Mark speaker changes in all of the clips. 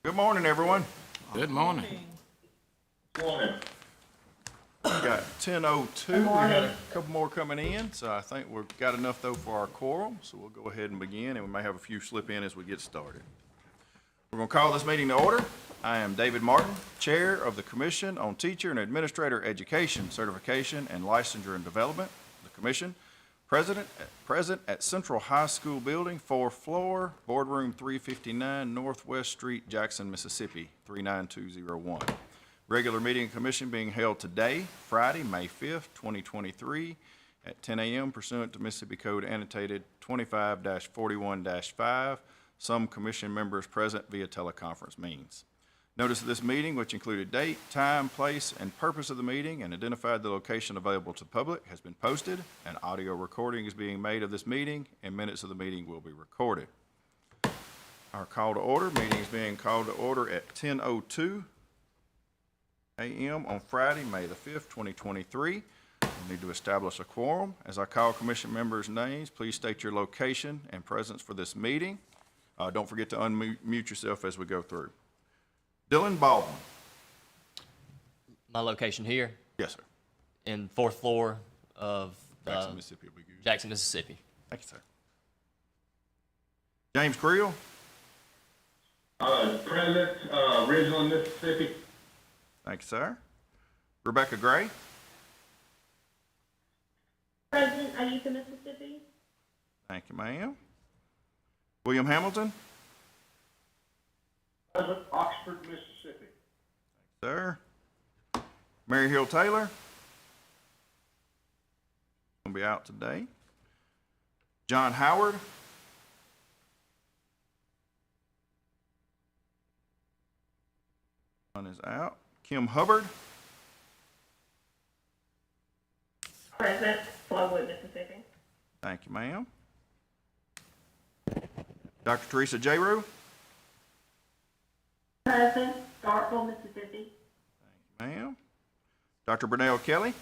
Speaker 1: Good morning, everyone.
Speaker 2: Good morning.
Speaker 3: Morning.
Speaker 1: We got 10:02. We had a couple more coming in, so I think we've got enough though for our quorum. So we'll go ahead and begin, and we may have a few slip in as we get started. We're going to call this meeting to order. I am David Martin, Chair of the Commission on Teacher and Administrator Education, Certification, and Licensure and Development. The Commission, present at Central High School Building, 4th floor, Boardroom 359, Northwest Street, Jackson, Mississippi, 39201. Regular meeting of commission being held today, Friday, May 5th, 2023, at 10 a.m. pursuant to Mississippi Code annotated 25-41-5. Some commission members present via teleconference means. Notice of this meeting, which included date, time, place, and purpose of the meeting and identified the location available to the public, has been posted. An audio recording is being made of this meeting, and minutes of the meeting will be recorded. Our call to order, meeting is being called to order at 10:02 a.m. on Friday, May the 5th, 2023. We need to establish a quorum. As I call commission members' names, please state your location and presence for this meeting. Don't forget to unmute yourself as we go through. Dylan Baldwin.
Speaker 4: My location here
Speaker 1: Yes, sir.
Speaker 4: in 4th floor of
Speaker 1: Jackson, Mississippi will be good.
Speaker 4: Jackson, Mississippi.
Speaker 1: Thank you, sir. James Creel.
Speaker 3: Present, Ridgeland, Mississippi.
Speaker 1: Thank you, sir. Rebecca Gray.
Speaker 5: Present, Ayuka, Mississippi.
Speaker 1: Thank you, ma'am. William Hamilton.
Speaker 3: Present, Oxford, Mississippi.
Speaker 1: Sir. Mary Hill Taylor. Gonna be out today. John Howard. John is out. Kim Hubbard.
Speaker 5: Present, Flowood, Mississippi.
Speaker 1: Thank you, ma'am. Dr. Teresa J. Rue.
Speaker 5: Present, Starkville, Mississippi.
Speaker 1: Thank you, ma'am. Dr. Burnell Kelly.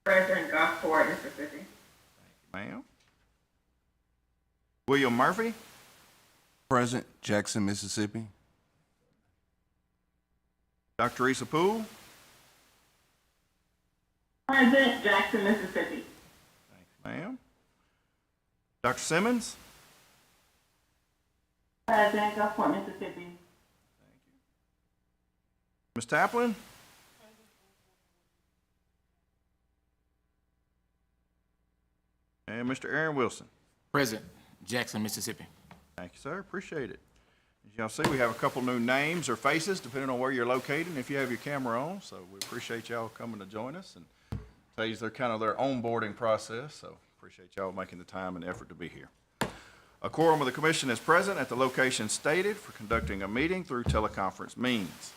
Speaker 5: Present, Gosport, Mississippi.
Speaker 1: Ma'am. William Murphy.
Speaker 2: Present, Jackson, Mississippi.
Speaker 1: Dr. Teresa Poole.
Speaker 5: Present, Jackson, Mississippi.
Speaker 1: Thank you, ma'am. Dr. Simmons.
Speaker 5: Present, Gosport, Mississippi.
Speaker 1: Ms. Taplin. And Mr. Aaron Wilson.
Speaker 2: Present, Jackson, Mississippi.
Speaker 1: Thank you, sir. Appreciate it. As y'all see, we have a couple new names or faces, depending on where you're located and if you have your camera on. So we appreciate y'all coming to join us, and tell you they're kind of their onboarding process. So appreciate y'all making the time and effort to be here. A quorum of the commission is present at the location stated for conducting a meeting through teleconference means.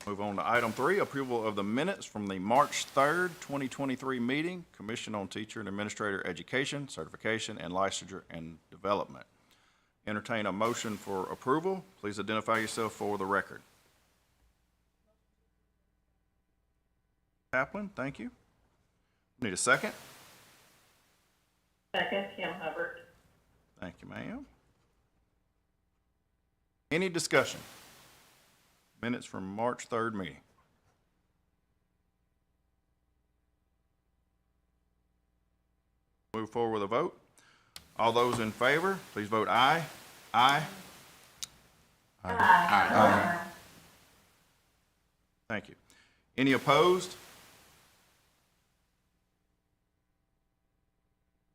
Speaker 1: Move on to item 3, approval of the minutes from the March 3rd, 2023 meeting, Commission on Teacher and Administrator Education, Certification, and Licensure and Development. Entertain a motion for approval. Please identify yourself for the record. Taplin, thank you. Need a second?
Speaker 5: Second, Kim Hubbard.
Speaker 1: Thank you, ma'am. Any discussion? Minutes from March 3rd meeting. Move forward with a vote. All those in favor, please vote aye. Aye.
Speaker 5: Aye.
Speaker 1: Thank you. Any opposed?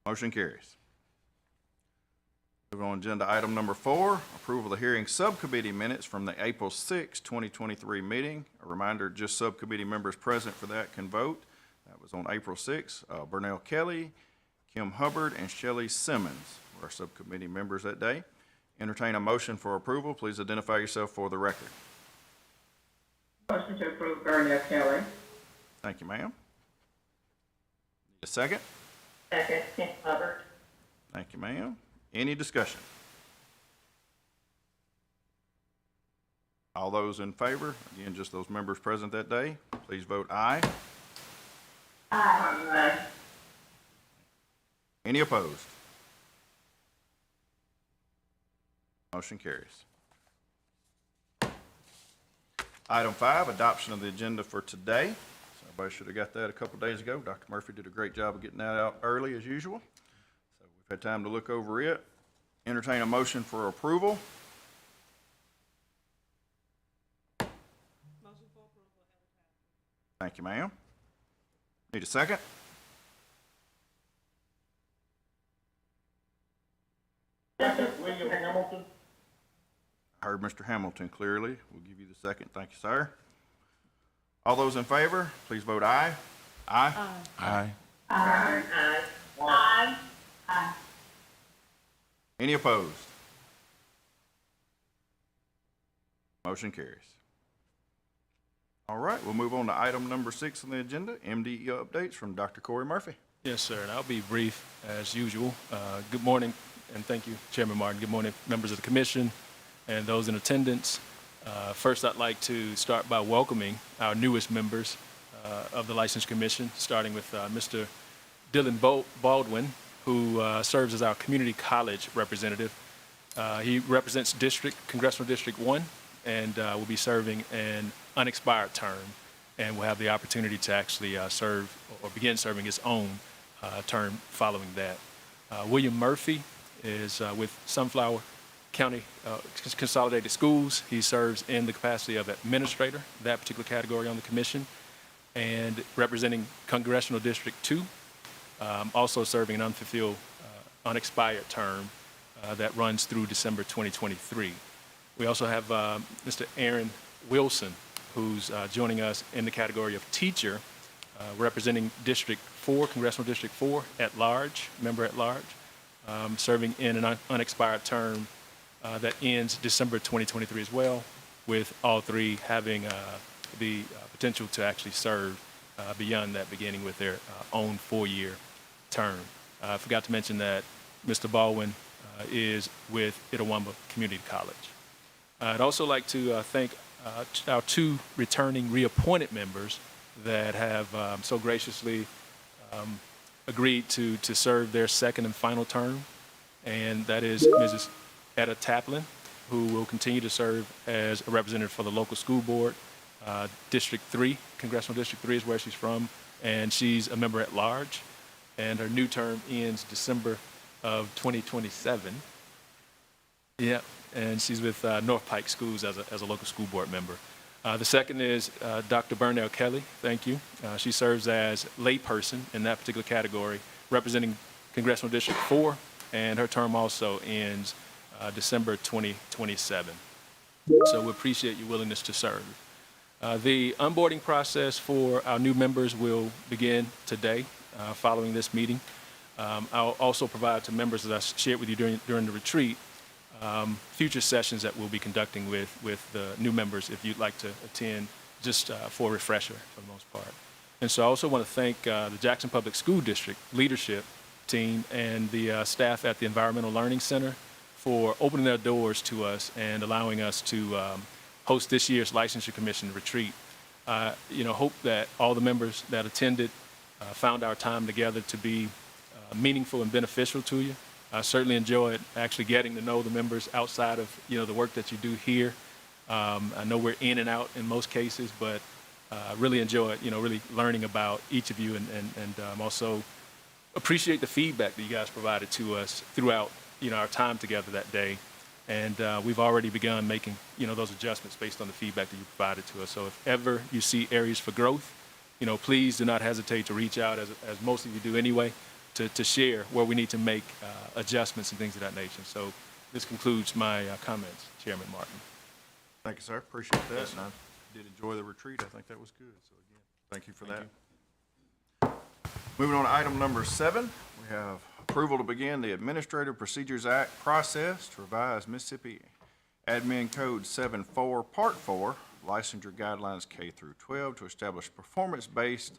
Speaker 1: Motion carries. Move on to agenda item number 4, approval of the hearing subcommittee minutes from the April 6, 2023 meeting. A reminder, just subcommittee members present for that can vote. That was on April 6. Burnell Kelly, Kim Hubbard, and Shelley Simmons were our subcommittee members that day. Entertain a motion for approval. Please identify yourself for the record.
Speaker 5: Motion to approve, Burnell Kelly.
Speaker 1: Thank you, ma'am. Need a second?
Speaker 5: Second, Kim Hubbard.
Speaker 1: Thank you, ma'am. Any discussion? All those in favor, again, just those members present that day, please vote aye.
Speaker 5: Aye.
Speaker 1: Any opposed? Motion carries. Item 5, adoption of the agenda for today. So everybody should have got that a couple days ago. Dr. Murphy did a great job of getting that out early as usual. So we've had time to look over it. Entertain a motion for approval. Thank you, ma'am. Need a second?
Speaker 3: Second, William Hamilton.
Speaker 1: I heard Mr. Hamilton clearly. We'll give you the second. Thank you, sir. All those in favor, please vote aye. Aye.
Speaker 2: Aye.
Speaker 5: Aye. Aye. Aye.
Speaker 1: Any opposed? Motion carries. All right, we'll move on to item number 6 on the agenda, MDE updates from Dr. Corey Murphy.
Speaker 6: Yes, sir, and I'll be brief as usual. Good morning, and thank you, Chairman Martin. Good morning, members of the commission and those in attendance. First, I'd like to start by welcoming our newest members of the Licensure Commission, starting with Mr. Dylan Baldwin, who serves as our community college representative. He represents Congressional District 1, and will be serving an unexpired term, and will have the opportunity to actually serve or begin serving his own term following that. William Murphy is with Sunflower County Consolidated Schools. He serves in the capacity of administrator, that particular category on the commission, and representing Congressional District 2, also serving an unfulfilled, unexpired term that runs through December 2023. We also have Mr. Aaron Wilson, who's joining us in the category of teacher, representing District 4, Congressional District 4 at large, member at large, serving in an unexpired term that ends December 2023 as well, with all three having the potential to actually serve beyond that, beginning with their own 4-year term. I forgot to mention that Mr. Baldwin is with Itawamba Community College. I'd also like to thank our 2 returning reappointed members that have so graciously agreed to serve their second and final term, and that is Mrs. Etta Taplin, who will continue to serve as a representative for the local school board. District 3, Congressional District 3 is where she's from, and she's a member at large, and her new term ends December of 2027. Yeah, and she's with North Pike Schools as a local school board member. The second is Dr. Burnell Kelly. Thank you. She serves as layperson in that particular category, representing Congressional District 4, and her term also ends December 2027. So we appreciate your willingness to serve. The onboarding process for our new members will begin today, following this meeting. I'll also provide to members, as I shared with you during the retreat, future sessions that we'll be conducting with the new members if you'd like to attend, just for a refresher for the most part. And so I also want to thank the Jackson Public School District leadership team and the staff at the Environmental Learning Center for opening their doors to us and allowing us to host this year's Licensure Commission retreat. Hope that all the members that attended found our time together to be meaningful and beneficial to you. I certainly enjoyed actually getting to know the members outside of, the work that you do here. I know we're in and out in most cases, but I really enjoyed, really learning about each of you, and also appreciate the feedback that you guys provided to us throughout, our time together that day. And we've already begun making, those adjustments based on the feedback that you provided to us. So if ever you see areas for growth, please do not hesitate to reach out, as most of you do anyway, to share where we need to make adjustments and things of that nature. So this concludes my comments, Chairman Martin.
Speaker 1: Thank you, sir. Appreciate that. And I did enjoy the retreat. I think that was good. So again, thank you for that. Moving on to item number 7, we have approval to begin the Administrative Procedures Act process to revise Mississippi Admin Code 7.4, Part 4, licensure guidelines K through 12 to establish performance-based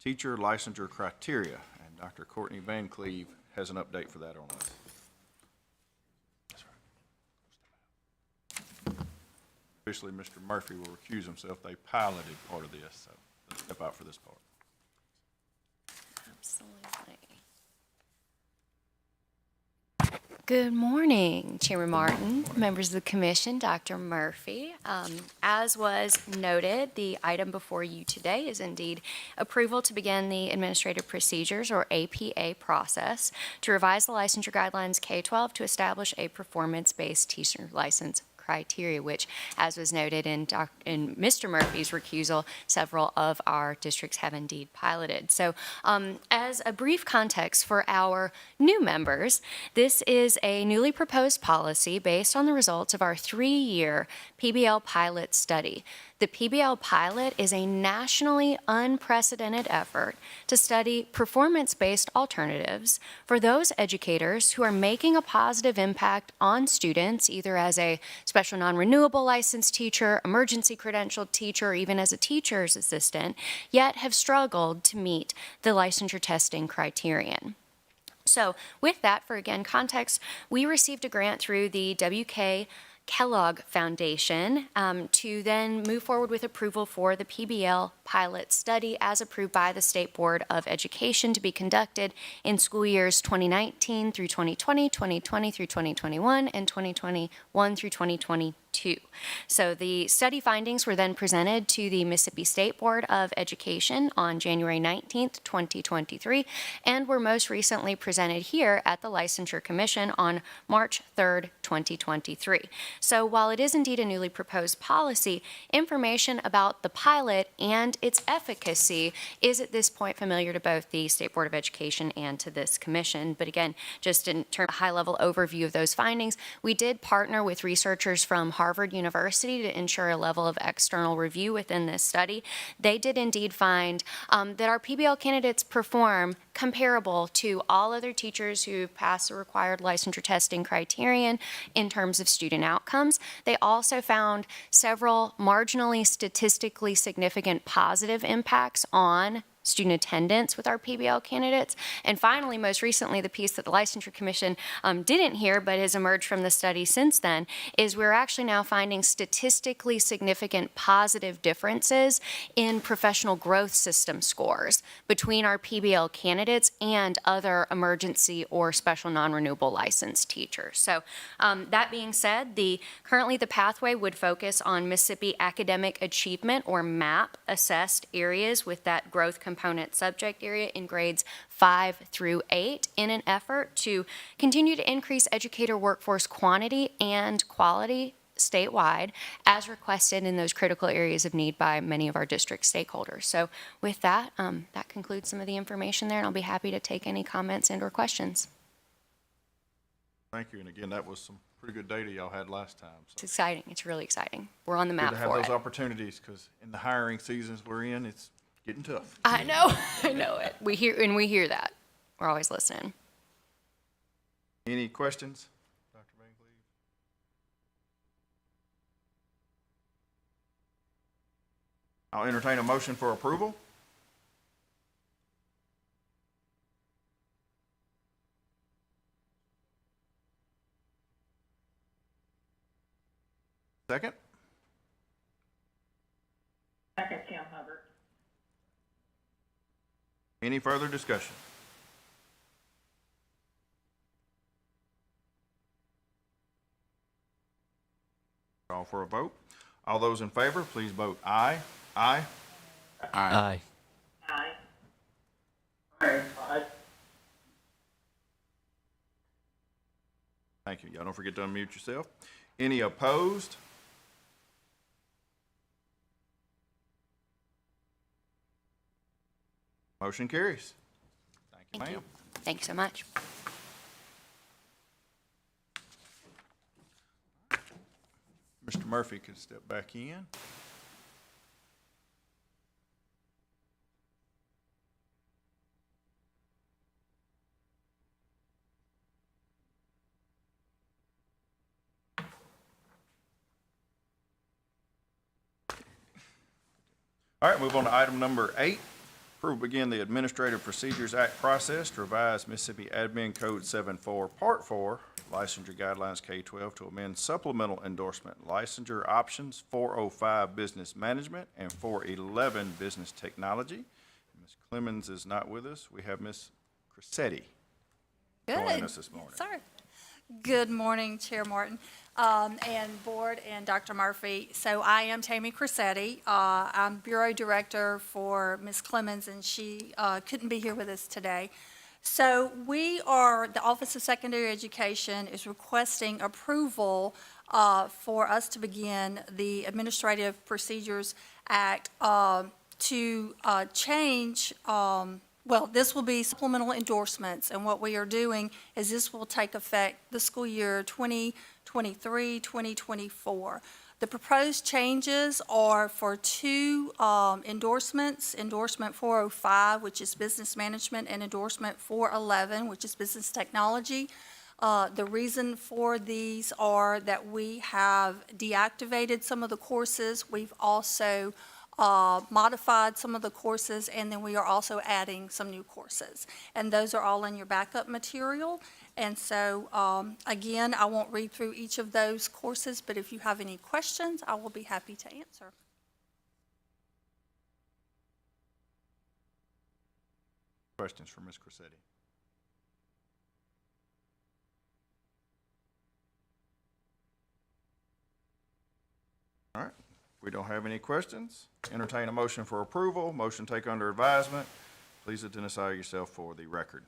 Speaker 1: teacher licensure criteria. And Dr. Courtney Van Cleve has an update for that on us. Officially, Mr. Murphy will recuse himself. They piloted part of this, so let's step out for this part.
Speaker 7: Absolutely. Good morning, Chairman Martin, members of the commission, Dr. Murphy. As was noted, the item before you today is indeed approval to begin the administrative procedures, or APA process, to revise the licensure guidelines K-12 to establish a performance-based teacher license criteria, which, as was noted in Mr. Murphy's recusal, several of our districts have indeed piloted. So as a brief context for our new members, this is a newly proposed policy based on the results of our 3-year PBL pilot study. The PBL pilot is a nationally unprecedented effort to study performance-based alternatives for those educators who are making a positive impact on students, either as a special non-renewable licensed teacher, emergency credentialed teacher, or even as a teacher's assistant, yet have struggled to meet the licensure testing criterion. So with that, for again context, we received a grant through the WK Kellogg Foundation to then move forward with approval for the PBL pilot study as approved by the State Board of Education to be conducted in school years 2019 through 2020, 2020 through 2021, and 2021 through 2022. So the study findings were then presented to the Mississippi State Board of Education on January 19th, 2023, and were most recently presented here at the Licensure Commission on March 3rd, 2023. So while it is indeed a newly proposed policy, information about the pilot and its efficacy is at this point familiar to both the State Board of Education and to this commission. But again, just in terms of high-level overview of those findings, we did partner with researchers from Harvard University to ensure a level of external review within this study. They did indeed find that our PBL candidates perform comparable to all other teachers who pass the required licensure testing criterion in terms of student outcomes. They also found several marginally statistically significant positive impacts on student attendance with our PBL candidates. And finally, most recently, the piece that the Licensure Commission didn't hear but has emerged from the study since then is we're actually now finding statistically significant positive differences in professional growth system scores between our PBL candidates and other emergency or special non-renewable licensed teachers. So that being said, currently the pathway would focus on Mississippi Academic Achievement, or MAP, assessed areas with that growth component subject area in grades 5 through 8 in an effort to continue to increase educator workforce quantity and quality statewide as requested in those critical areas of need by many of our district stakeholders. So with that, that concludes some of the information there, and I'll be happy to take any comments and or questions.
Speaker 1: Thank you, and again, that was some pretty good data y'all had last time.
Speaker 7: It's
Speaker 1: So
Speaker 7: exciting. It's really exciting. We're on the
Speaker 1: good
Speaker 7: map
Speaker 1: to have
Speaker 7: for
Speaker 1: those
Speaker 7: it.
Speaker 1: opportunities, because in the hiring seasons we're in, it's getting tough.
Speaker 7: I know. I know it. We hear that. We're always listening.
Speaker 1: Any questions? Dr. Van Cleve? I'll entertain a motion for approval. Second?
Speaker 5: Second, Tim Hubbard.
Speaker 1: Any further discussion? Call for a vote. All those in favor, please vote aye. Aye.
Speaker 4: Aye.
Speaker 5: Aye.
Speaker 3: Aye.
Speaker 1: Thank you. Y'all don't forget to unmute yourself. Any opposed? Motion carries. Thank you,
Speaker 7: Thank you.
Speaker 1: ma'am.
Speaker 7: Thank you so much.
Speaker 1: Mr. Murphy could step back in. All right, move on to item number 8. Approve begin the Administrative Procedures Act process to revise Mississippi Admin Code 74, Part 4, Licensure Guidelines K-12 to amend supplemental endorsement licensure options 405 Business Management and 411 Business Technology. Ms. Clemens is not with us. We have Ms. Crissetti joining us this morning.
Speaker 8: Sir. Good morning, Chair Martin, and Board, and Dr. Murphy. So I am Tammy Crissetti. I'm Bureau Director for Ms. Clemens, and she couldn't be here with us today. So the Office of Secondary Education is requesting approval for us to begin the Administrative Procedures Act to change, this will be supplemental endorsements, and what we are doing is this will take effect the school year 2023, 2024. The proposed changes are for two endorsements, endorsement 405, which is business management, and endorsement 411, which is business technology. The reason for these are that we have deactivated some of the courses. We've also modified some of the courses, and then we are also adding some new courses. And those are all in your backup material. And so, again, I won't read through each of those courses, but if you have any questions, I will be happy to answer.
Speaker 1: Questions for Ms. Crissetti? All right. We don't have any questions. Entertain a motion for approval. Motion take under advisement. Please identify yourself for the record.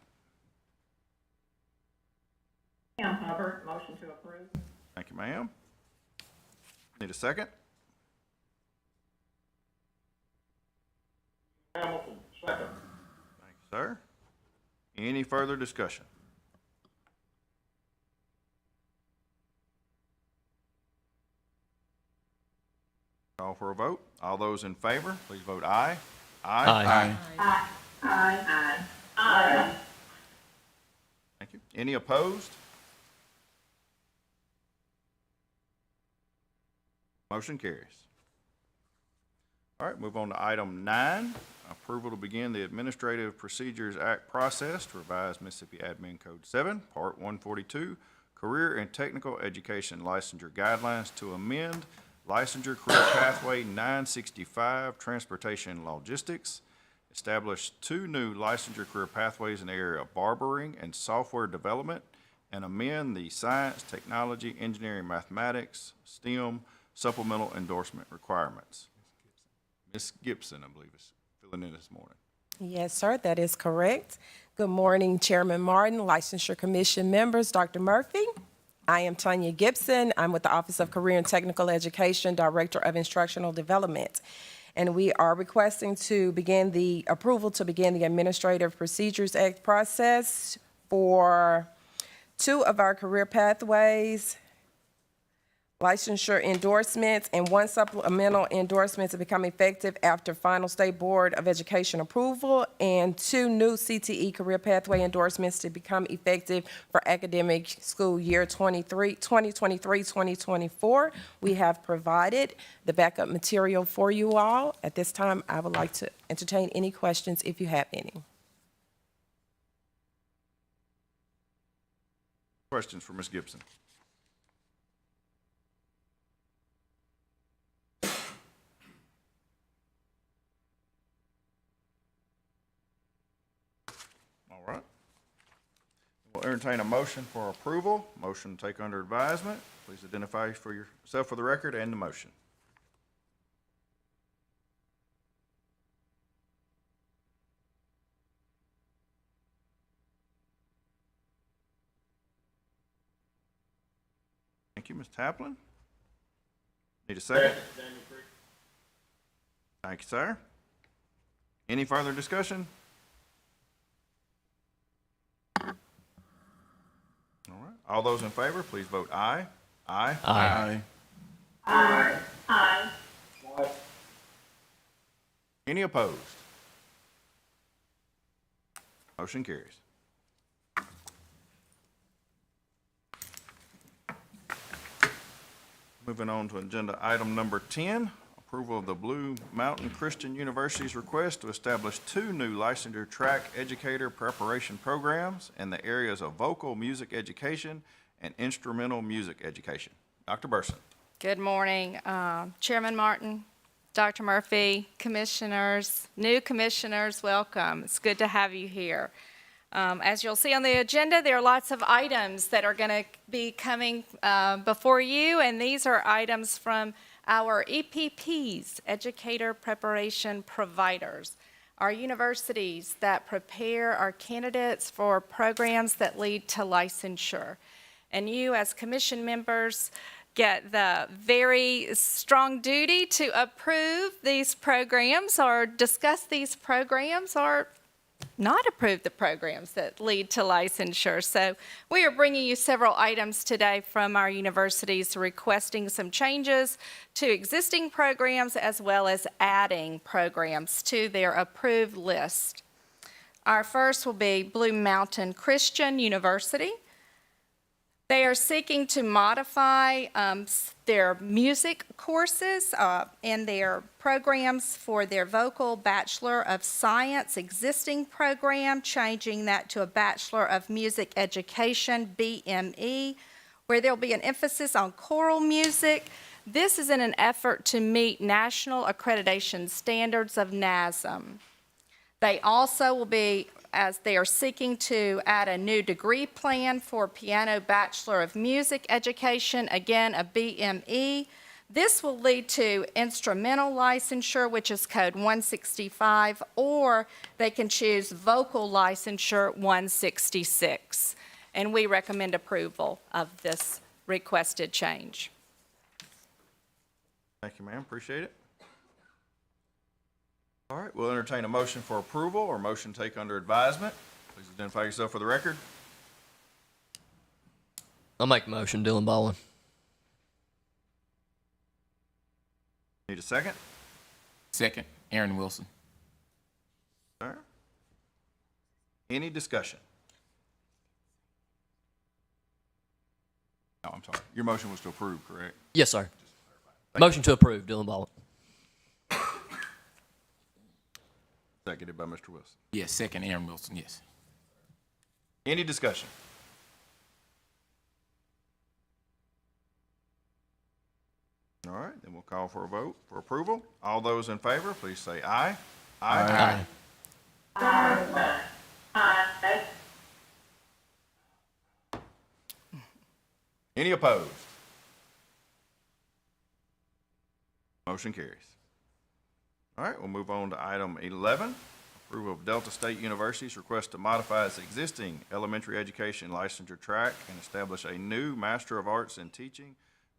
Speaker 5: Kim Hubbard, motion to approve.
Speaker 1: Thank you, ma'am. Need a second?
Speaker 3: Hamilton, second.
Speaker 1: Thank you, sir. Any further discussion? Call for a vote. All those in favor, please vote aye.
Speaker 4: Aye.
Speaker 5: Aye.
Speaker 1: Thank you. Any opposed? Motion carries. All right, move on to item 9, approval to begin the Administrative Procedures Act process to revise Mississippi Admin Code 7, Part 142, Career and Technical Education Licensure Guidelines to amend Licensure Career Pathway 965, Transportation and Logistics, establish 2 new licensure career pathways in the area of barbering and software development, and amend the Science, Technology, Engineering, Mathematics, STEM supplemental endorsement requirements. Ms. Gibson, I believe, is filling in this morning.
Speaker 9: Yes, sir, that is correct. Good morning, Chairman Martin, Licensure Commission members, Dr. Murphy. I am Tanya Gibson. I'm with the Office of Career and Technical Education, Director of Instructional Development. And we are requesting to begin the approval to begin the Administrative Procedures Act process for 2 of our career pathways, licensure endorsements, and 1 supplemental endorsement to become effective after final State Board of Education approval, and 2 new CTE career pathway endorsements to become effective for academic school year 2023-2024. We have provided the backup material for you all. At this time, I would like to entertain any questions if you have any.
Speaker 1: Questions for Ms. Gibson? All right. We'll entertain a motion for approval. Motion to take under advisement. Please identify for yourself for the record and the motion. Thank you, Ms. Taplin. Need a second? Thank you, sir. Any further discussion? All right. All those in favor, please vote aye. Aye.
Speaker 4: Aye.
Speaker 5: Aye.
Speaker 1: Any opposed? Motion carries. Moving on to agenda item number 10, approval of the Blue Mountain Christian University's request to establish 2 new licensure track educator preparation programs in the areas of vocal music education and instrumental music education. Dr. Burson.
Speaker 10: Good morning, Chairman Martin, Dr. Murphy, commissioners, new commissioners, welcome. It's good to have you here. As you'll see on the agenda, there are lots of items that are going to be coming before you, and these are items from our EPPs, Educator Preparation Providers, our universities that prepare our candidates for programs that lead to licensure. And you, as commission members, get the very strong duty to approve these programs or discuss these programs or not approve the programs that lead to licensure. So we are bringing you several items today from our universities requesting some changes to existing programs as well as adding programs to their approved list. Our first will be Blue Mountain Christian University. They are seeking to modify their music courses and their programs for their vocal Bachelor of Science existing program, changing that to a Bachelor of Music Education, BME, where there'll be an emphasis on choral music. This is in an effort to meet national accreditation standards of NASM. They also will be, as they are seeking to add a new degree plan for Piano Bachelor of Music Education, again, a BME. This will lead to instrumental licensure, which is code 165, or they can choose vocal licensure 166. And we recommend approval of this requested change.
Speaker 1: Thank you, ma'am. Appreciate it. All right, we'll entertain a motion for approval or motion take under advisement. Please identify yourself for the record.
Speaker 4: I'll make a motion, Dylan Baldwin.
Speaker 1: Need a second?
Speaker 2: Second, Aaron Wilson.
Speaker 1: Sir? Any discussion? Oh, I'm sorry. Your motion was to approve, correct?
Speaker 4: Yes, sir. Motion to approve, Dylan Baldwin.
Speaker 1: Seconded by Mr. Wilson.
Speaker 2: Yes, second, Aaron Wilson, yes.
Speaker 1: Any discussion? All right, then we'll call for a vote for approval. All those in favor, please say aye.
Speaker 2: Aye.
Speaker 1: Any opposed? Motion carries. All right, we'll move on to item 11, approval of Delta State University's request to modify its existing elementary education licensure track and establish a new Master of Arts in Teaching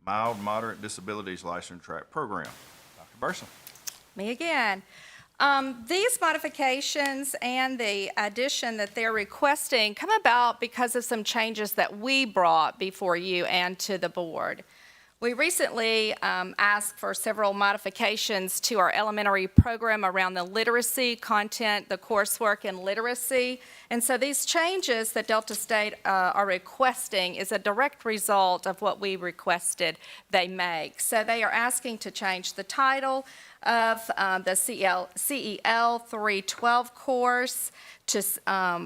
Speaker 1: Mild Moderate Disabilities licensure track program. Dr. Burson.
Speaker 10: Me again. These modifications and the addition that they're requesting come about because of some changes that we brought before you and to the board. We recently asked for several modifications to our elementary program around the literacy content, the coursework in literacy. And so these changes that Delta State are requesting is a direct result of what we requested they make. So they are asking to change the title of the CEL 312 course to,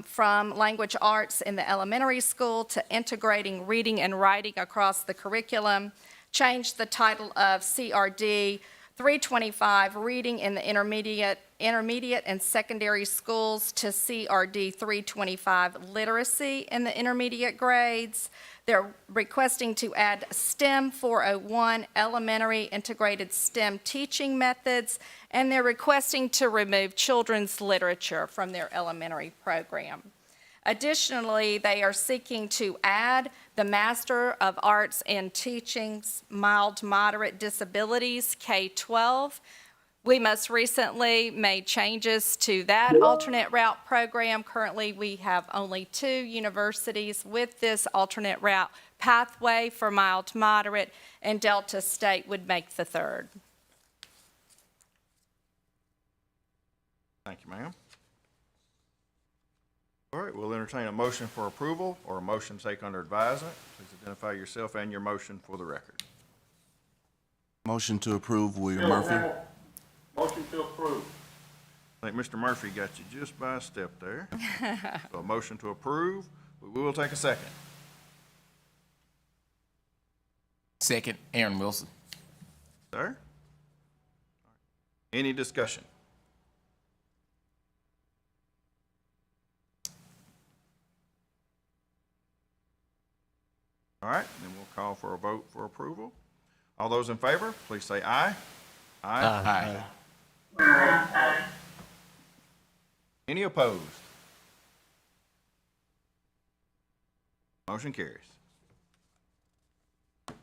Speaker 10: from language arts in the elementary school to integrating reading and writing across the curriculum. Change the title of CRD 325, Reading in the Intermediate and Secondary Schools, to CRD 325, Literacy in the Intermediate Grades. They're requesting to add STEM 401, Elementary Integrated STEM Teaching Methods, and they're requesting to remove children's literature from their elementary program. Additionally, they are seeking to add the Master of Arts in Teaching's Mild Moderate Disabilities, K-12. We most recently made changes to that alternate route program. Currently, we have only 2 universities with this alternate route pathway for mild moderate, and Delta State would make the 3rd.
Speaker 1: Thank you, ma'am. All right, we'll entertain a motion for approval or a motion to take under advisement. Please identify yourself and your motion for the record.
Speaker 2: Motion to approve, William
Speaker 3: Bill
Speaker 2: Murphy.
Speaker 3: Hamilton. Motion to approve.
Speaker 1: I think Mr. Murphy got you just by a step there. So a motion to approve. We will take a second.
Speaker 2: Second, Aaron Wilson.
Speaker 1: Sir? Any discussion? All right, then we'll call for a vote for approval. All those in favor, please say aye.
Speaker 2: Aye.
Speaker 1: Any opposed? Motion carries. All right,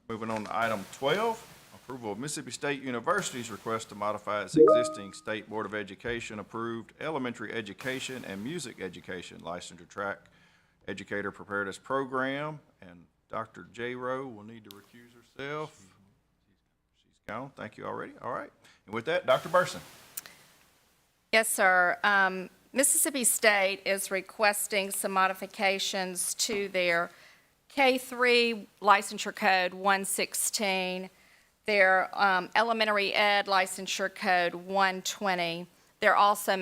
Speaker 1: moving on to item 12, approval of Mississippi State University's request to modify its existing State Board of Education approved elementary education and music education licensure track educator preparedness program. And Dr. J. Rowe will need to recuse herself. She's gone. Thank you already. All right. And with that, Dr. Burson.
Speaker 10: Yes, sir. Mississippi State is requesting some modifications to their K-3 licensure code 116, their elementary ed licensure code 120. They're also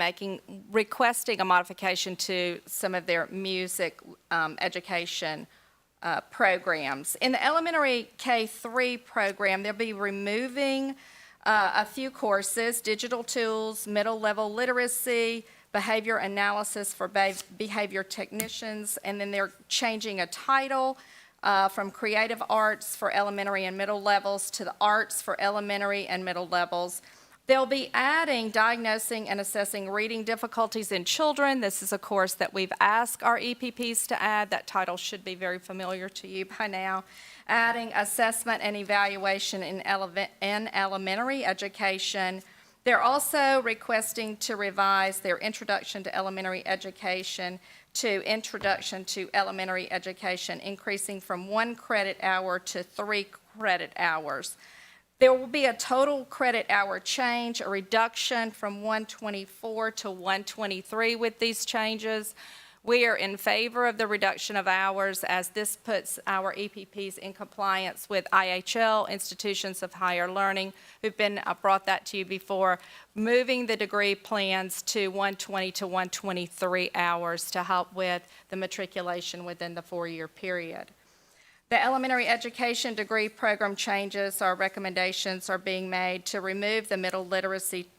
Speaker 10: requesting a modification to some of their music education programs. In the elementary K-3 program, they'll be removing a few courses: digital tools, middle level literacy, behavior analysis for behavior technicians, and then they're changing a title from creative arts for elementary and middle levels to the arts for elementary and middle levels. They'll be adding diagnosing and assessing reading difficulties in children. This is a course that we've asked our EPPs to add. That title should be very familiar to you by now. Adding assessment and evaluation in elementary education. They're also requesting to revise their Introduction to Elementary Education to Introduction to Elementary Education, increasing from 1 credit hour to 3 credit hours. There will be a total credit hour change, a reduction from 124 to 123 with these changes. We are in favor of the reduction of hours, as this puts our EPPs in compliance with IHL, Institutions of Higher Learning, who've brought that to you before, moving the degree plans to 120 to 123 hours to help with the matriculation within the 4-year period. The elementary education degree program changes or recommendations are being made to remove the middle level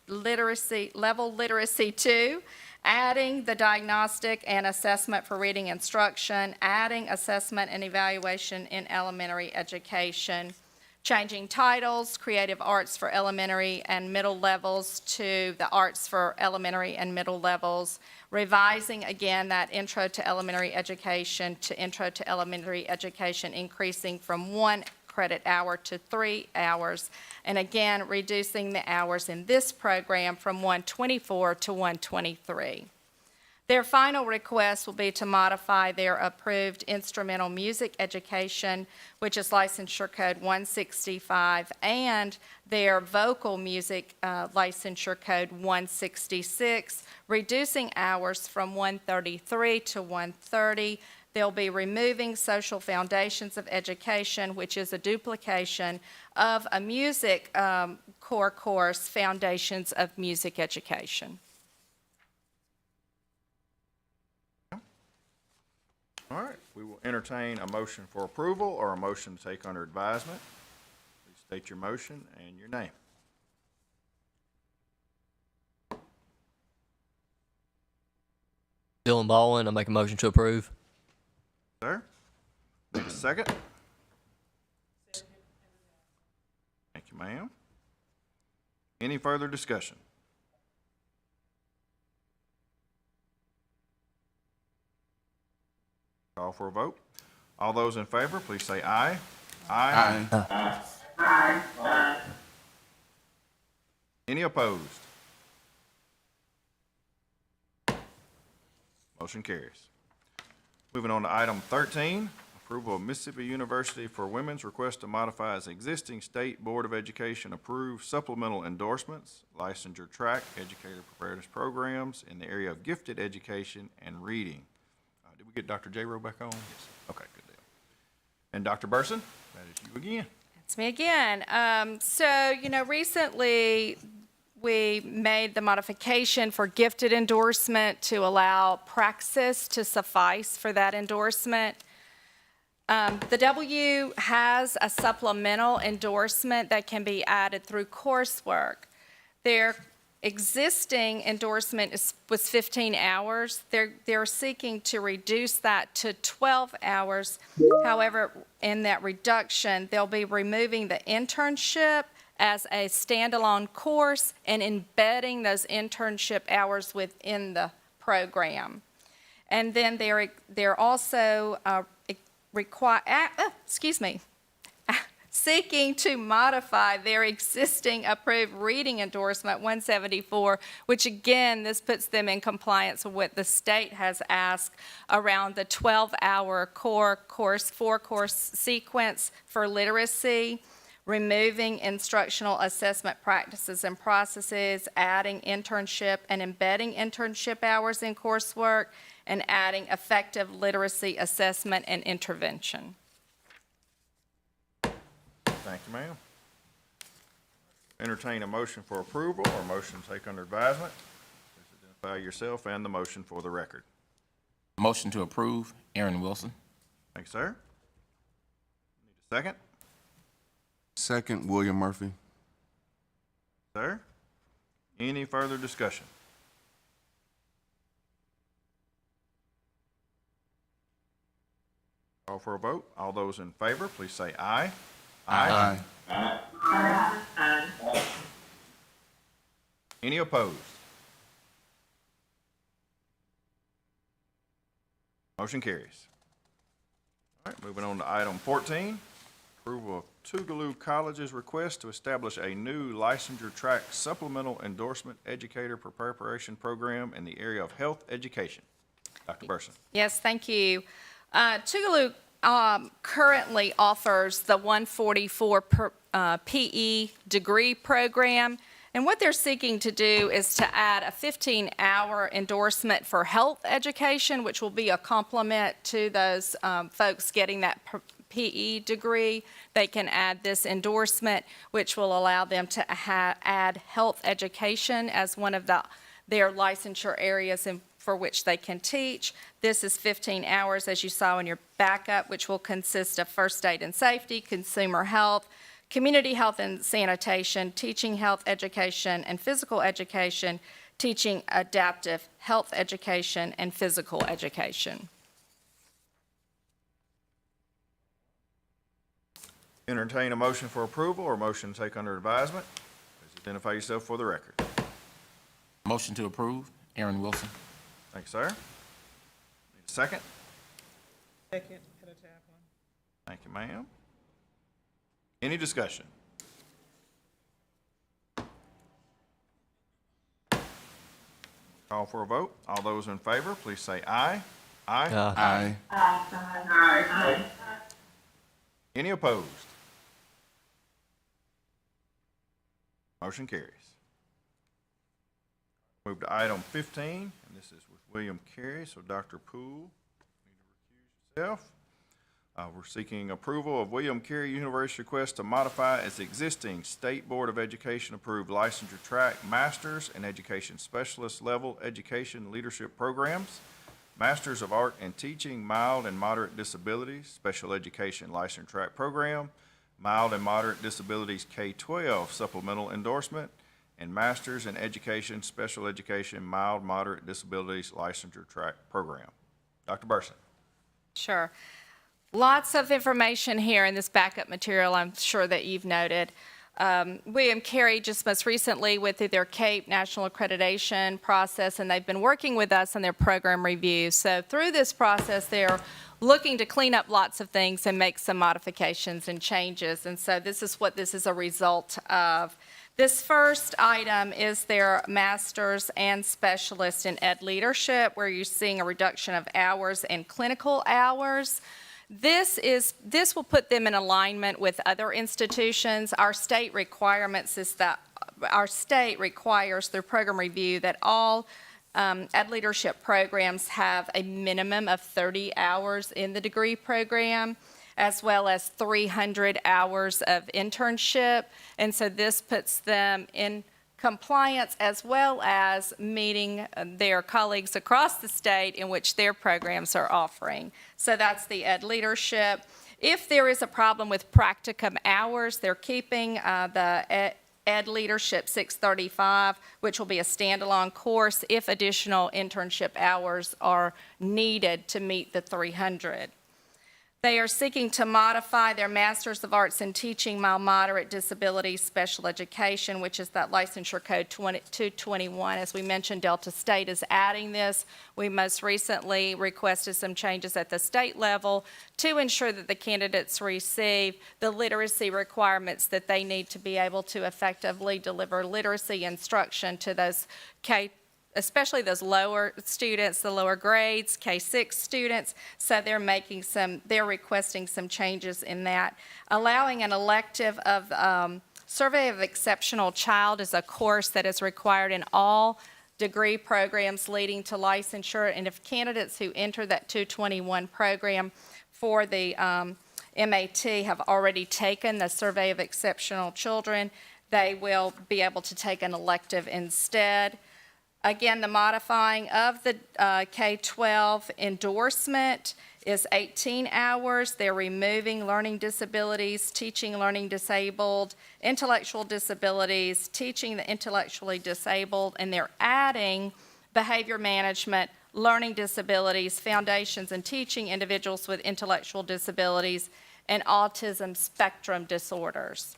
Speaker 10: literacy 2, adding the diagnostic and assessment for reading instruction, adding assessment and evaluation in elementary education, changing titles, creative arts for elementary and middle levels to the arts for elementary and middle levels, revising again that intro to elementary education to intro to elementary education, increasing from 1 credit hour to 3 hours, and again reducing the hours in this program from 124 to 123. Their final request will be to modify their approved instrumental music education, which is licensure code 165, and their vocal music licensure code 166, reducing hours from 133 to 130. They'll be removing social foundations of education, which is a duplication of a music core course, Foundations of Music Education.
Speaker 1: All right, we will entertain a motion for approval or a motion to take under advisement. Please state your motion and your name.
Speaker 4: Dylan Baldwin, I make a motion to approve.
Speaker 1: Sir, need a second? Thank you, ma'am. Any further discussion? Call for a vote. All those in favor, please say aye. Aye. Any opposed? Motion carries. Moving on to item 13, approval of Mississippi University for Women's request to modify its existing State Board of Education approved supplemental endorsements, licensure track, educator preparedness programs in the area of gifted education and reading. Did we get Dr. J. Rowe back on? Yes. Okay, good deal. And Dr. Burson, that is you again.
Speaker 10: It's me again. Recently we made the modification for gifted endorsement to allow praxis to suffice for that endorsement. The W has a supplemental endorsement that can be added through coursework. Their existing endorsement was 15 hours. They're seeking to reduce that to 12 hours. However, in that reduction, they'll be removing the internship as a standalone course and embedding those internship hours within the program. And then they're also seeking to modify their existing approved reading endorsement 174, which again, this puts them in compliance with what the state has asked around the 12-hour core course, 4-course sequence for literacy, removing instructional assessment practices and processes, adding internship and embedding internship hours in coursework, and adding effective literacy assessment and intervention.
Speaker 1: Thank you, ma'am. Entertain a motion for approval or motion to take under advisement. Please identify yourself and the motion for the record.
Speaker 2: Motion to approve, Aaron Wilson.
Speaker 1: Thank you, sir. Need a second?
Speaker 11: Second, William Murphy.
Speaker 1: Sir? Any further discussion? Call for a vote. All those in favor, please say aye.
Speaker 11: Aye.
Speaker 1: Any opposed? Motion carries. All right, moving on to item 14, approval of Tougaloo College's request to establish a new licensure track supplemental endorsement educator preparation program in the area of health education. Dr. Burson.
Speaker 10: Yes, thank you. Tougaloo currently offers the 144 PE degree program, and what they're seeking to do is to add a 15-hour endorsement for health education, which will be a complement to those folks getting that PE degree. They can add this endorsement, which will allow them to add health education as one of their licensure areas for which they can teach. This is 15 hours, as you saw in your backup, which will consist of first aid and safety, consumer health, community health and sanitation, teaching health education and physical education, teaching adaptive health education and physical education.
Speaker 1: Entertain a motion for approval or motion to take under advisement. Please identify yourself for the record.
Speaker 2: Motion to approve, Aaron Wilson.
Speaker 1: Thank you, sir. Need a second?
Speaker 9: Second.
Speaker 1: Thank you, ma'am. Any discussion? Call for a vote. All those in favor, please say aye. Aye.
Speaker 11: Aye.
Speaker 1: Any opposed? Motion carries. Move to item 15, and this is with William Carey. So Dr. Poole, you need to recuse yourself. We're seeking approval of William Carey University's request to modify its existing State Board of Education approved licensure track Masters in Education Specialist level education leadership programs, Masters of Art in Teaching Mild and Moderate Disabilities Special Education Licensure Track Program, Mild and Moderate Disabilities K-12 Supplemental Endorsement, and Masters in Education Special Education Mild Moderate Disabilities Licensure Track Program. Dr. Burson.
Speaker 10: Sure. Lots of information here in this backup material, I'm sure that you've noted. William Carey just most recently went through their CAPE National Accreditation process, and they've been working with us on their program review. So through this process, they're looking to clean up lots of things and make some modifications and changes. And so this is what this is a result of. This first item is their Master's and Specialist in Ed Leadership, where you're seeing a reduction of hours and clinical hours. This will put them in alignment with other institutions. Our state requirements is that our state requires through program review that all Ed Leadership programs have a minimum of 30 hours in the degree program, as well as 300 hours of internship. And so this puts them in compliance as well as meeting their colleagues across the state in which their programs are offering. So that's the Ed Leadership. If there is a problem with practicum hours, they're keeping the Ed Leadership 635, which will be a standalone course if additional internship hours are needed to meet the 300. They are seeking to modify their Masters of Arts in Teaching Mild Moderate Disability Special Education, which is that licensure code 221. As we mentioned, Delta State is adding this. We most recently requested some changes at the state level to ensure that the candidates receive the literacy requirements that they need to be able to effectively deliver literacy instruction to those especially those lower students, the lower grades, K-6 students. So they're requesting some changes in that. Allowing an elective of Survey of Exceptional Child is a course that is required in all degree programs leading to licensure. And if candidates who enter that 221 program for the MAT have already taken the Survey of Exceptional Children, they will be able to take an elective instead. Again, the modifying of the K-12 endorsement is 18 hours. They're removing learning disabilities, teaching learning disabled, intellectual disabilities, teaching the intellectually disabled, and they're adding behavior management, learning disabilities, foundations, and teaching individuals with intellectual disabilities and autism spectrum disorders.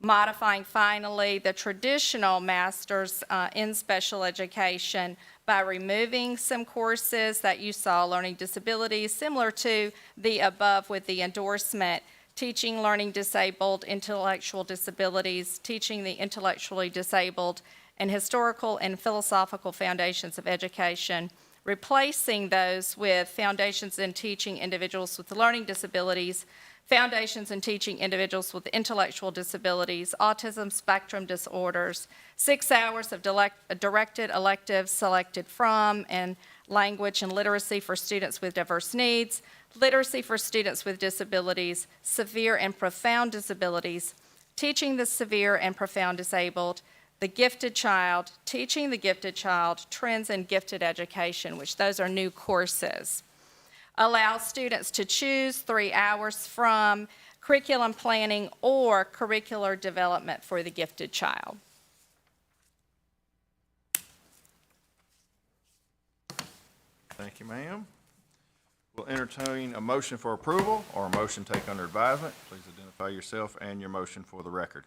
Speaker 10: Modifying finally the traditional Masters in Special Education by removing some courses that you saw, learning disabilities, similar to the above with the endorsement, teaching learning disabled, intellectual disabilities, teaching the intellectually disabled, and historical and philosophical foundations of education, replacing those with foundations in teaching individuals with learning disabilities, foundations in teaching individuals with intellectual disabilities, autism spectrum disorders, 6 hours of directed electives selected from, and language and literacy for students with diverse needs, literacy for students with disabilities, severe and profound disabilities, teaching the severe and profound disabled, the gifted child, teaching the gifted child, trends in gifted education, which those are new courses. Allow students to choose 3 hours from curriculum planning or curricular development for the gifted child.
Speaker 1: Thank you, ma'am. We'll entertain a motion for approval or a motion take under advisement. Please identify yourself and your motion for the record.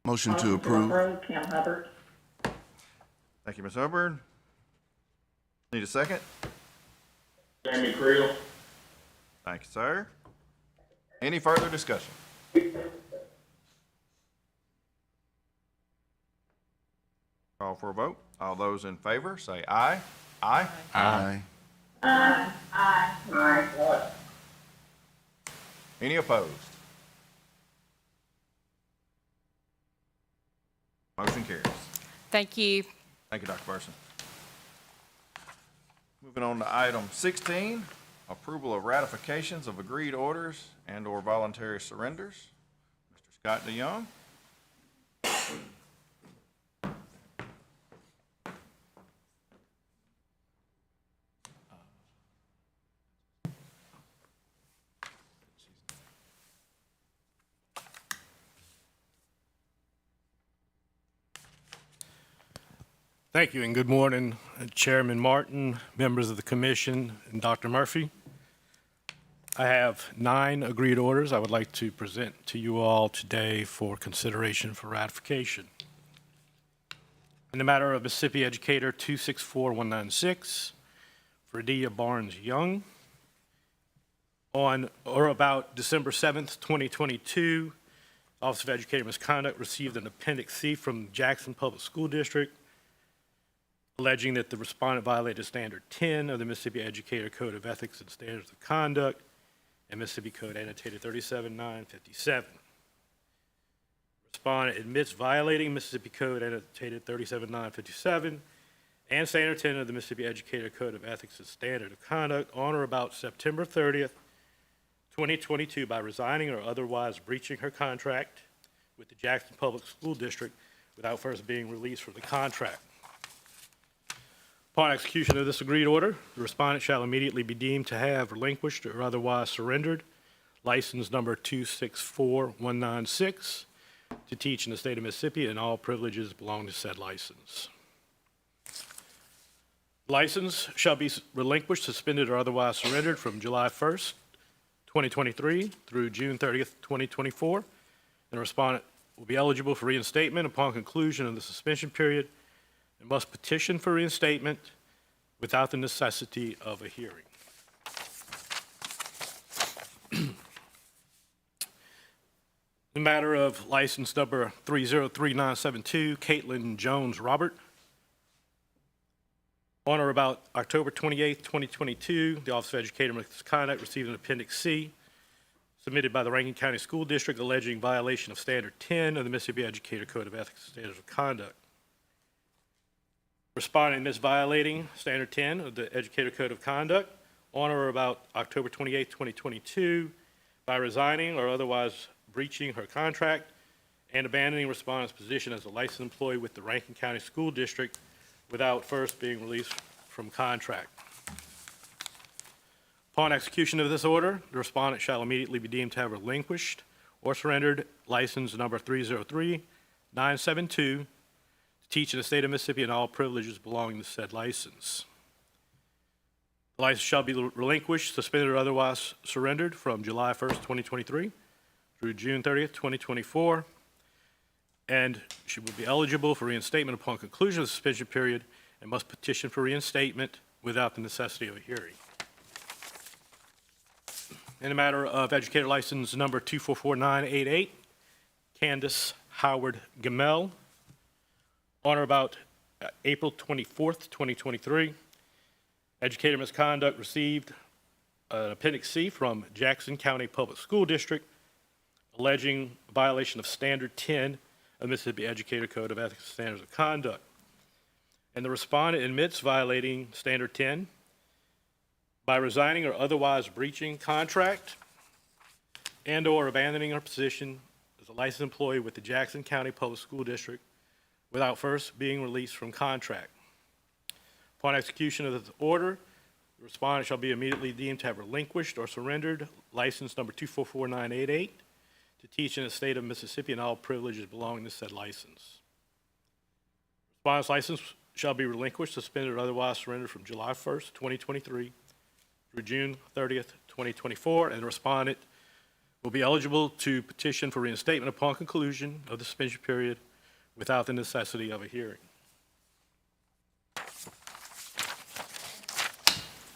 Speaker 11: Motion to approve.
Speaker 5: Cam Hubbard.
Speaker 1: Thank you, Ms. Hubbard. Need a second?
Speaker 3: Jamie Creel.
Speaker 1: Thank you, sir. Any further discussion? Call for a vote. All those in favor say aye. Aye.
Speaker 11: Aye.
Speaker 5: Aye.
Speaker 1: Any opposed? Motion carries.
Speaker 10: Thank you.
Speaker 1: Thank you, Dr. Burson. Moving on to item 16, approval of ratifications of agreed orders and/or voluntary surrenders. Mr. Scott DeYoung.
Speaker 12: Thank you, and good morning, Chairman Martin, members of the commission, and Dr. Murphy. I have 9 agreed orders I would like to present to you all today for consideration for ratification. In the matter of Mississippi Educator 264196, Fredia Barnes Young, on or about December 7th, 2022, Office of Educator Misconduct received an Appendix C from Jackson Public School District alleging that the respondent violated Standard 10 of the Mississippi Educator Code of Ethics and Standards of Conduct and Mississippi Code annotated 37957. Respondent admits violating Mississippi Code annotated 37957 and Standard 10 of the Mississippi Educator Code of Ethics and Standard of Conduct on or about September 30th, 2022 by resigning or otherwise breaching her contract with the Jackson Public School District without first being released from the contract. Upon execution of this agreed order, the respondent shall immediately be deemed to have relinquished or otherwise surrendered license number 264196 to teach in the state of Mississippi, and all privileges belong to said license. License shall be relinquished, suspended, or otherwise surrendered from July 1st, 2023 through June 30th, 2024. And the respondent will be eligible for reinstatement upon conclusion of the suspension period and must petition for reinstatement without the necessity of a hearing. The matter of license number 303972, Caitlin Jones Robert. On or about October 28, 2022, the Office of Educator Misconduct received an Appendix C submitted by the Rankin County School District alleging violation of Standard 10 of the Mississippi Educator Code of Ethics and Standards of Conduct. Respondent is violating Standard 10 of the Educator Code of Conduct on or about October 28, 2022 by resigning or otherwise breaching her contract and abandoning respondent's position as a licensed employee with the Rankin County School District without first being released from contract. Upon execution of this order, the respondent shall immediately be deemed to have relinquished or surrendered license number 303972 to teach in the state of Mississippi and all privileges belonging to said license. The license shall be relinquished, suspended, or otherwise surrendered from July 1st, 2023 through June 30th, 2024, and she will be eligible for reinstatement upon conclusion of the suspension period and must petition for reinstatement without the necessity of a hearing. In the matter of educator license number 244988, Candace Howard Gamel, on or about April 24th, 2023, educator misconduct received an Appendix C from Jackson County Public School District alleging violation of Standard 10 of the Mississippi Educator Code of Ethics and Standards of Conduct. And the respondent admits violating Standard 10 by resigning or otherwise breaching contract and/or abandoning her position as a licensed employee with the Jackson County Public School District without first being released from contract. Upon execution of the order, the respondent shall be immediately deemed to have relinquished or surrendered license number 244988 to teach in the state of Mississippi and all privileges belonging to said license. Respondent's license shall be relinquished, suspended, or otherwise surrendered from July 1st, 2023 through June 30th, 2024, and the respondent will be eligible to petition for reinstatement upon conclusion of the suspension period without the necessity of a hearing.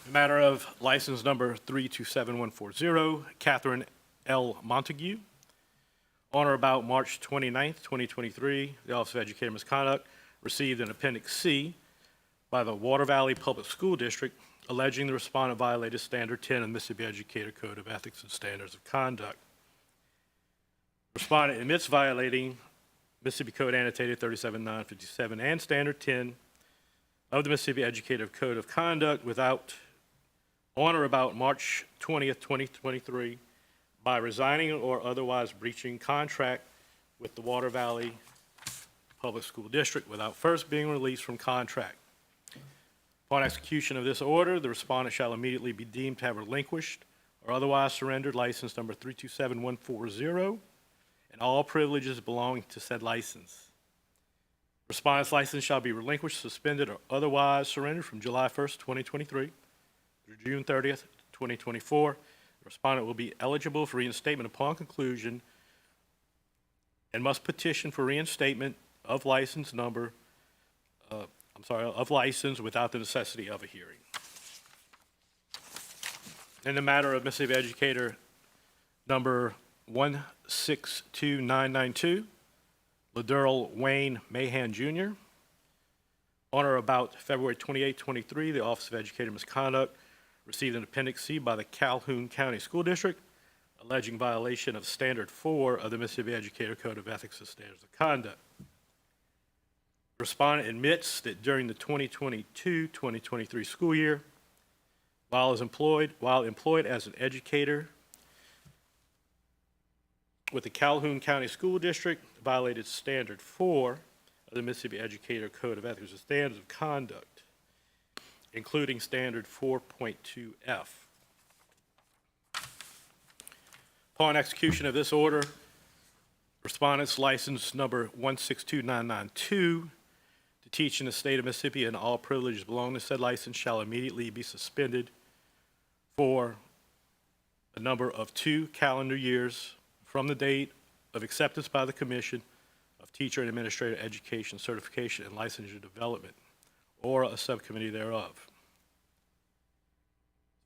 Speaker 12: The matter of license number 327140, Catherine L. Montague. On or about March 29th, 2023, the Office of Educator Misconduct received an Appendix C by the Water Valley Public School District alleging the respondent violated Standard 10 of the Mississippi Educator Code of Ethics and Standards of Conduct. Respondent admits violating Mississippi Code Annotated 37957 and Standard 10 of the Mississippi Educator Code of Conduct on or about March 20th, 2023 by resigning or otherwise breaching contract with the Water Valley Public School District without first being released from contract. Upon execution of this order, the respondent shall immediately be deemed to have relinquished or otherwise surrendered license number 327140 and all privileges belonging to said license. Respondent's license shall be relinquished, suspended, or otherwise surrendered from July 1st, 2023 through June 30th, 2024. The respondent will be eligible for reinstatement upon conclusion and must petition for reinstatement of license number, of license without the necessity of a hearing. In the matter of Mississippi Educator number 162992, Ladurl Wayne Mahan Jr. On or about February 28, 23, the Office of Educator Misconduct received an Appendix C by the Calhoun County School District alleging violation of Standard 4 of the Mississippi Educator Code of Ethics and Standards of Conduct. The respondent admits that during the 2022-2023 school year, while employed as an educator with the Calhoun County School District, violated Standard 4 of the Mississippi Educator Code of Ethics and Standards of Conduct, including Standard 4.2F. Upon execution of this order, Respondent's license number 162992 to teach in the state of Mississippi, and all privileges belonging to said license shall immediately be suspended for a number of 2 calendar years from the date of acceptance by the Commission of Teacher and Administrator Education, Certification, and Licensure Development, or a subcommittee thereof.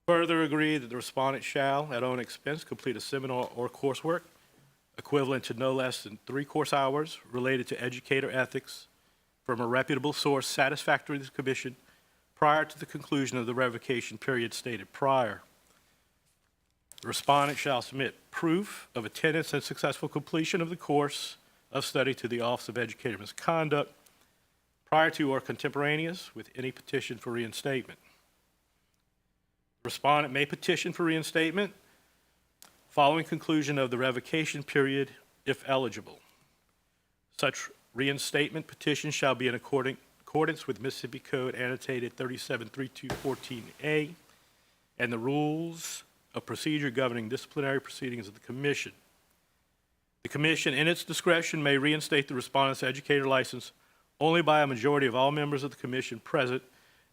Speaker 12: Further agree that the respondent shall, at own expense, complete a seminar or coursework equivalent to no less than 3 course hours related to educator ethics from a reputable source satisfactory to the Commission prior to the conclusion of the revocation period stated prior. The respondent shall submit proof of attendance and successful completion of the course of study to the Office of Educator Misconduct prior to or contemporaneous with any petition for reinstatement. The respondent may petition for reinstatement following conclusion of the revocation period if eligible. Such reinstatement petition shall be in accordance with Mississippi Code annotated 373214A and the rules of procedure governing disciplinary proceedings of the Commission. The Commission, in its discretion, may reinstate the respondent's educator license only by a majority of all members of the Commission present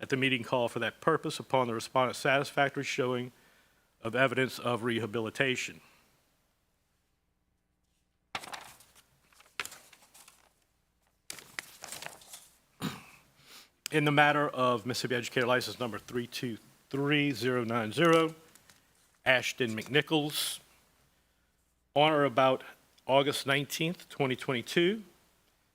Speaker 12: at the meeting called for that purpose upon the respondent's satisfactory showing of evidence of rehabilitation. In the matter of Mississippi Educator License number 323090, Ashton McNichols, on or about August 19th, 2022,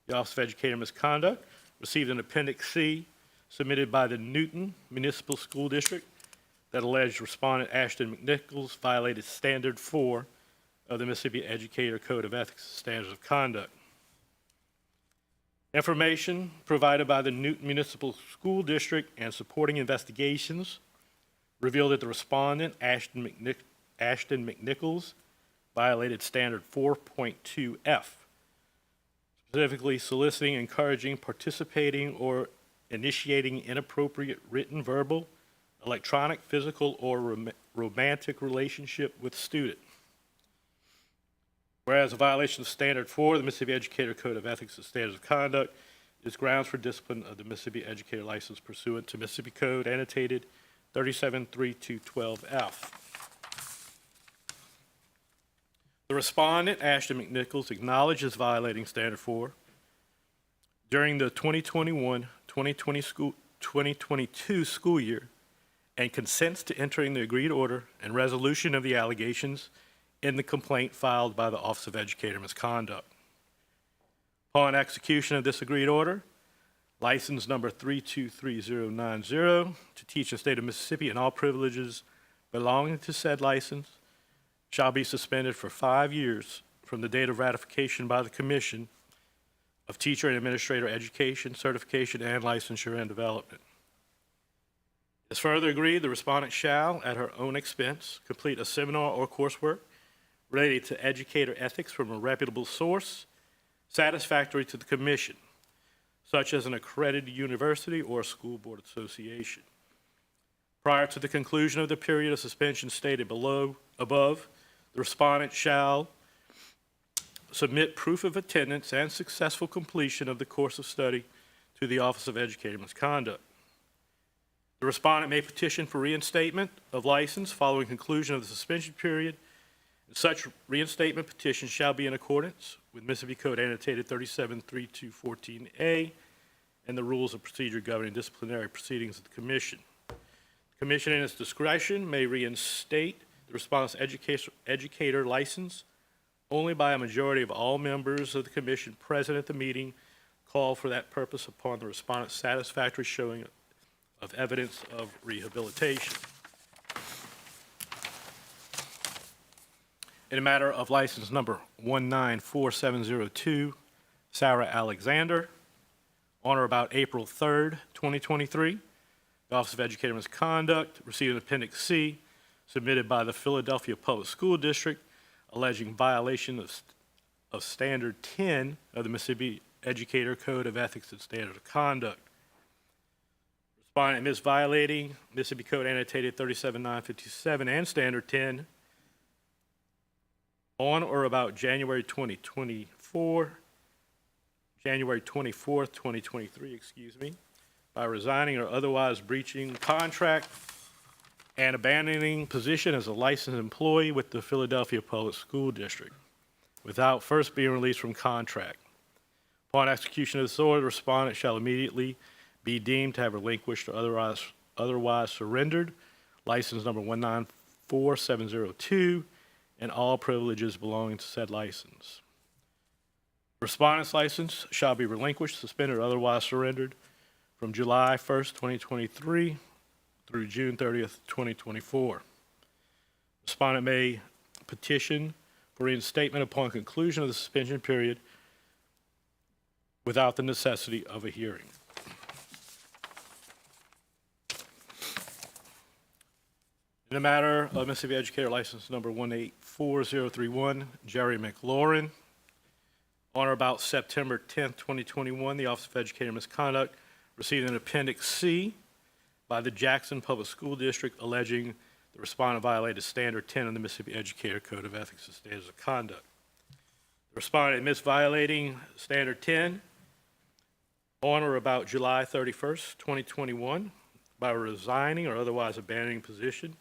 Speaker 12: the Office of Educator Misconduct received an Appendix C submitted by the Newton Municipal School District that alleged respondent Ashton McNichols violated Standard 4 of the Mississippi Educator Code of Ethics and Standards of Conduct. Information provided by the Newton Municipal School District and supporting investigations revealed that the respondent, Ashton McNichols, violated Standard 4.2F, specifically soliciting, encouraging, participating, or initiating inappropriate written, verbal, electronic, physical, or romantic relationship with student. Whereas a violation of Standard 4 of the Mississippi Educator Code of Ethics and Standards of Conduct is grounds for discipline of the Mississippi Educator License pursuant to Mississippi Code annotated 373212F. The respondent, Ashton McNichols, acknowledges violating Standard 4 during the 2021-2022 school year and consents to entering the agreed order and resolution of the allegations in the complaint filed by the Office of Educator Misconduct. Upon execution of this agreed order, license number 323090 to teach in the state of Mississippi and all privileges belonging to said license shall be suspended for 5 years from the date of ratification by the Commission of Teacher and Administrator Education, Certification, and Licensure and Development. As further agreed, the respondent shall, at her own expense, complete a seminar or coursework related to educator ethics from a reputable source satisfactory to the Commission, such as an accredited university or school board association. Prior to the conclusion of the period of suspension stated above, the respondent shall submit proof of attendance and successful completion of the course of study to the Office of Educator Misconduct. The respondent may petition for reinstatement of license following conclusion of the suspension period. Such reinstatement petition shall be in accordance with Mississippi Code annotated 373214A and the rules of procedure governing disciplinary proceedings of the Commission. The Commission, in its discretion, may reinstate the respondent's educator license only by a majority of all members of the Commission present at the meeting called for that purpose upon the respondent's satisfactory showing of evidence of rehabilitation. In a matter of license number 194702, Sarah Alexander, on or about April 3rd, 2023, the Office of Educator Misconduct received an Appendix C submitted by the Philadelphia Public School District alleging violation of Standard 10 of the Mississippi Educator Code of Ethics and Standards of Conduct. Respondent is violating Mississippi Code annotated 37957 and Standard 10 on or about January 24th, 2023, by resigning or otherwise breaching contract and abandoning position as a licensed employee with the Philadelphia Public School District without first being released from contract. Upon execution of this order, the respondent shall immediately be deemed to have relinquished or otherwise surrendered license number 194702 and all privileges belonging to said license. Respondent's license shall be relinquished, suspended, or otherwise surrendered from July 1st, 2023 through June 30th, 2024. Respondent may petition for reinstatement upon conclusion of the suspension period without the necessity of a hearing. In the matter of Mississippi Educator License Number 184031, Jerry McLaurin, on or about September 10th, 2021, the Office of Educator Misconduct received an Appendix C by the Jackson Public School District alleging the respondent violated Standard 10 of the Mississippi Educator Code of Ethics and Standards of Conduct. The respondent admits violating Standard 10 on or about July 31st, 2021, by resigning or otherwise abandoning position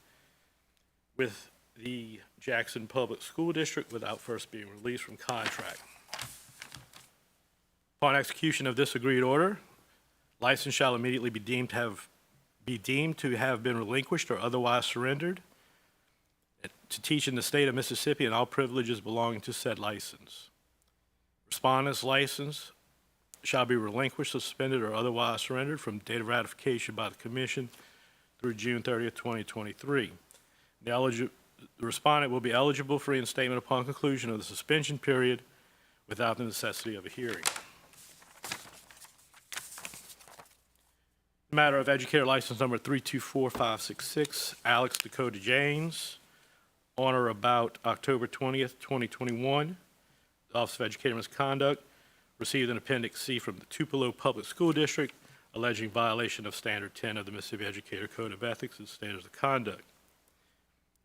Speaker 12: with the Jackson Public School District without first being released from contract. Upon execution of this agreed order, license shall immediately be deemed to have been relinquished or otherwise surrendered to teach in the state of Mississippi and all privileges belonging to said license. Respondent's license shall be relinquished, suspended, or otherwise surrendered from date of ratification by the Commission through June 30th, 2023. The respondent will be eligible for reinstatement upon conclusion of the suspension period without the necessity of a hearing. Matter of Educator License Number 324566, Alex Dakota James, on or about October 20th, 2021, the Office of Educator Misconduct received an Appendix C from the Tupelo Public School District alleging violation of Standard 10 of the Mississippi Educator Code of Ethics and Standards of Conduct.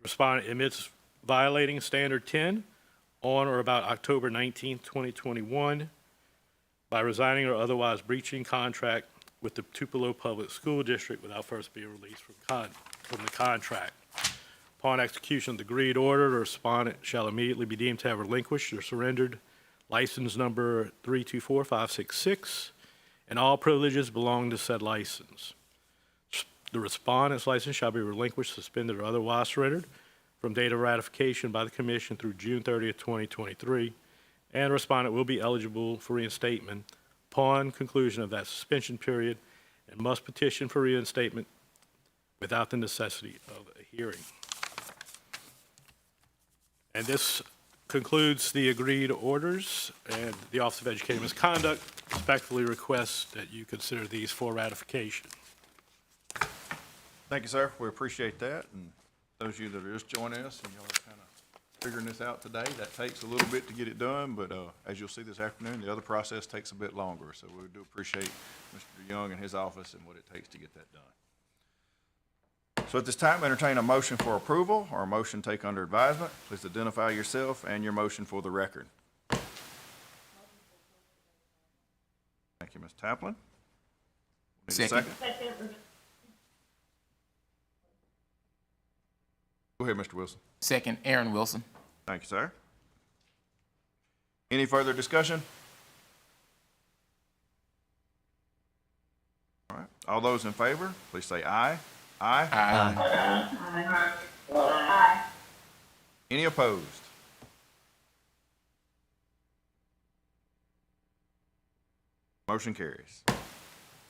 Speaker 12: Respondent admits violating Standard 10 on or about October 19th, 2021, by resigning or otherwise breaching contract with the Tupelo Public School District without first being released from the contract. Upon execution of the agreed order, the respondent shall immediately be deemed to have relinquished or surrendered license number 324566 and all privileges belonging to said license. The respondent's license shall be relinquished, suspended, or otherwise surrendered from date of ratification by the Commission through June 30th, 2023, and respondent will be eligible for reinstatement upon conclusion of that suspension period and must petition for reinstatement without the necessity of a hearing. And this concludes the agreed orders, and the Office of Educator Misconduct respectfully requests that you consider these for ratification.
Speaker 1: Thank you, sir. We appreciate that. And those of you that are just joining us and y'all are kind of figuring this out today, that takes a little bit to get it done, but as you'll see this afternoon, the other process takes a bit longer. So we do appreciate Mr. Young and his office and what it takes to get that done. So at this time, entertain a motion for approval or a motion take under advisement. Please identify yourself and your motion for the record. Thank you, Ms. Taplin. Need a
Speaker 2: Second.
Speaker 1: Go ahead, Mr. Wilson.
Speaker 2: Second, Aaron Wilson.
Speaker 1: Thank you, sir. Any further discussion? All right. All those in favor, please say aye. Aye.
Speaker 2: Aye.
Speaker 1: Any opposed? Motion carries.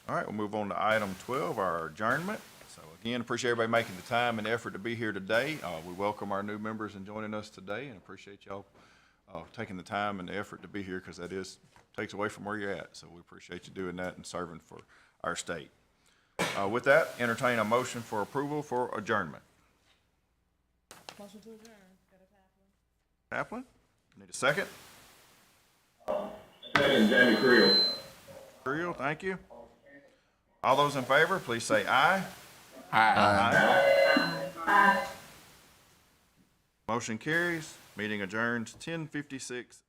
Speaker 1: All right, we'll move on to item 12, our adjournment. So again, appreciate everybody making the time and effort to be here today. We welcome our new members and joining us today, and appreciate y'all taking the time and the effort to be here, because that takes away from where you're at. So we appreciate you doing that and serving for our state. With that, entertain a motion for approval for adjournment.
Speaker 5: Motion to adjourn.
Speaker 1: Taplin, need a second?
Speaker 3: Second, Jamie Creel.
Speaker 1: Creel, thank you. All those in favor, please say aye.
Speaker 2: Aye.
Speaker 1: Aye. Motion carries. Meeting adjourns 10:56